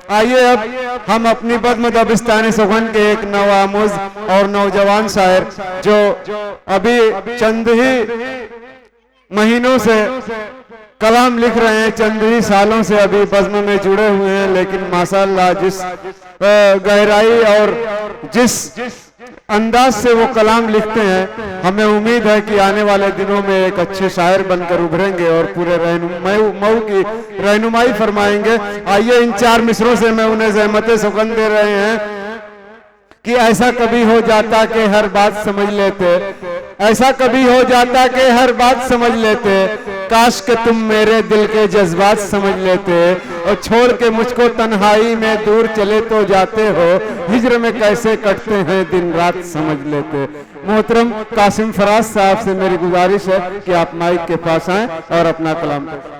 आइए अब हम अपनी बज़्म दबिस्तानी सुगन के एक नवामुज और नौजवान शायर जो अभी चंद ही महीनों से कलाम लिख रहे हैं, चंद ही सालों से अभी बज़्म में जुड़े हुए हैं, लेकिन माशाअल्लाह जिस गहराई और जिस अंदाज से वो कलाम लिखते हैं, हमें उम्मीद है कि आने वाले दिनों में एक अच्छे शायर बनकर उभरेंगे और पूरे मऊ की रहनुमाई फरमाएंगे। आइए इन 4 मिसरों से मैं उन्हें ज़हमत सुगन दे रहे हैं कि ऐसा कभी हो जाता कि हर बात समझ लेते, ऐसा कभी हो जाता कि हर बात समझ लेते, काश के तुम मेरे दिल के जज्बात समझ लेते, और छोड़ के मुझको तन्हाई में दूर चले तो जाते हो, हिज्र में कैसे कटते हैं दिन रात समझ लेते। मोहतरम कासिम फराज साहब से मेरी गुजारिश है कि आप माइक के पास आएं और अपना कलाम करें।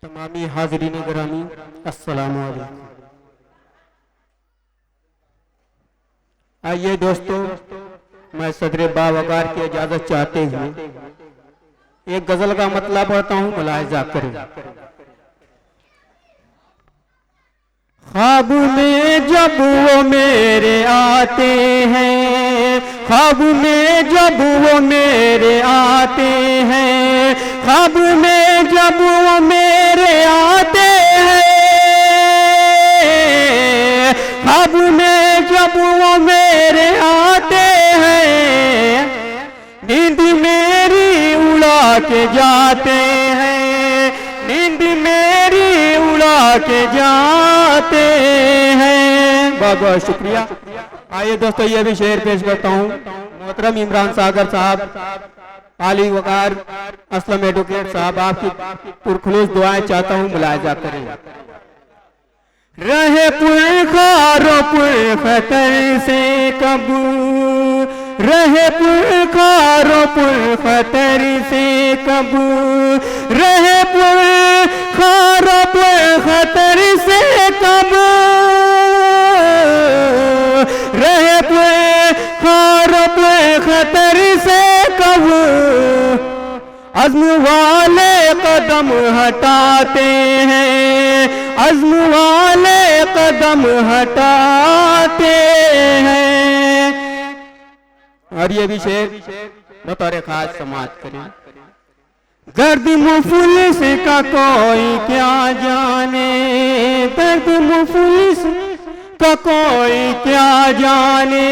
तमामी हाज़रीन गिरामी अस्सलामु अलैकुम। आइए दोस्तों, मैं सदर बावकार की इजाजत चाहते हुए एक गजल का मतलब पढ़ता हूँ, मुलाहिजा करें। ख्वाब में जब वो मेरे आते हैं, ख्वाब में जब वो मेरे आते हैं, ख्वाब में जब वो मेरे आते हैं, ख्वाब में जब वो मेरे आते हैं, नींद मेरी उड़ा के जाते हैं, नींद मेरी उड़ा के जाते हैं। बहुत बहुत शुक्रिया। आइए दोस्तों, ये भी शेर पेश करता हूँ। मोहतरम इमरान सागर साहब, आली वकार असलम एडवोकेट साहब, आपकी पुरखुलूस दुआएं चाहता हूँ, मुलाहिजा करें। रहे पुरखारो पुरखतर से कब, रहे पुरखारो पुरखतर से कब, रहे पुरखारो पुरखतर से कब, रहे पुरखारो पुरखतर से कब, अज़्म वाले कदम हटाते हैं, अज़्म वाले कदम हटाते हैं। और ये भी शेर बतौर खास समाज करें। दर्द मुफलिस का कोई क्या जाने, दर्द मुफलिस का कोई क्या जाने,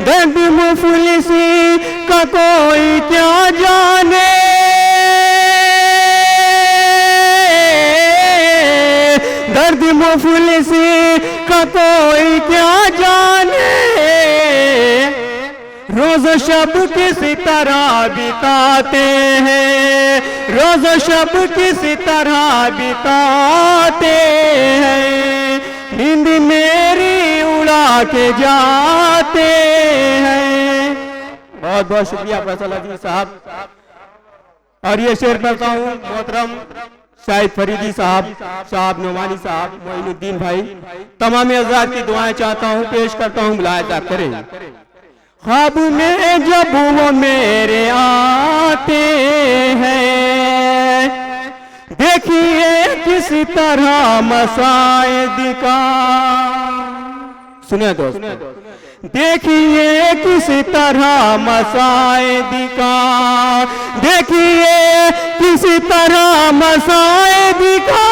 दर्द मुफलिस का कोई क्या जाने, दर्द मुफलिस का कोई क्या जाने, रोज शब किस तरह बिताते हैं, रोज शब किस तरह बिताते हैं, नींद मेरी उड़ा के जाते हैं। बहुत बहुत शुक्रिया फैसल अजीज साहब। और ये शेर पढ़ता हूँ मोहतरम शाहिद फरीदी साहब, साहब नोमानी साहब, मोइनुद्दीन भाई, तमाम हज़रात की दुआएं चाहता हूँ, पेश करता हूँ, मुलाहिजा करें। ख्वाब में जब वो मेरे आते हैं, देखिए किस तरह मसाइद का, सुनिए दोस्त, देखिए किस तरह मसाइद का, देखिए किस तरह मसाइद का,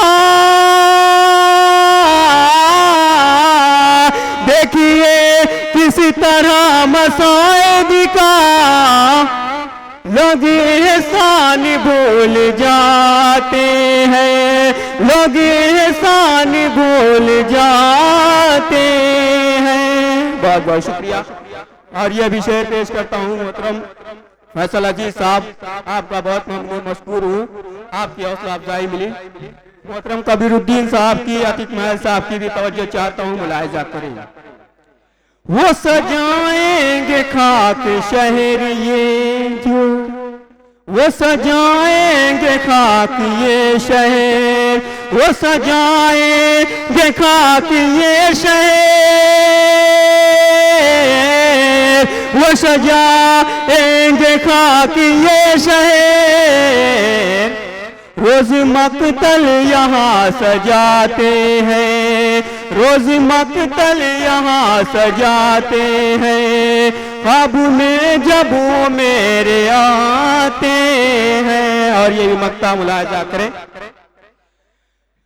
देखिए किस तरह मसाइद का, लोग एहसान भूल जाते हैं, लोग एहसान भूल जाते हैं। बहुत बहुत शुक्रिया। और यह भी शेर पेश करता हूँ मोहतरम फैसल अजीज साहब, आपका बहुत मशकूर हूँ, आपकी हौसला अफजाई मिली। मोहतरम कबीरुद्दीन साहब की, अतीक महल साहब की भी तवज्जो चाहता हूँ, मुलाहिजा करें। वो सजाएंगे खाक शहर ये जो, वो सजाएंगे खाक ये शहर, वो सजाएंगे खाक ये शहर, वो सजाएंगे खाक ये शहर, रोज मकतल यहाँ सजाते हैं, रोज मकतल यहाँ सजाते हैं, ख्वाब में जब वो मेरे आते हैं। और ये भी मक्ता मुलाजा करें।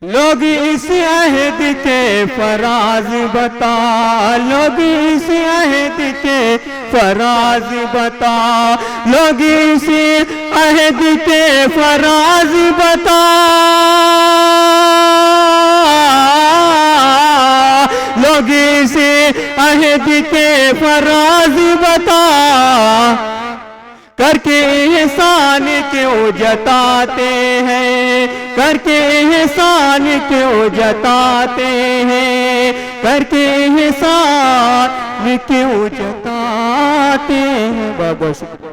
लोग इस अहद के फराज बता, लोग इस अहद के फराज बता, लोग इस अहद के फराज बता, लोग इस अहद के फराज बता, करके एहसान क्यों जताते हैं, करके एहसान क्यों जताते हैं, करके एहसान क्यों जताते हैं। बहुत बहुत शुक्रिया।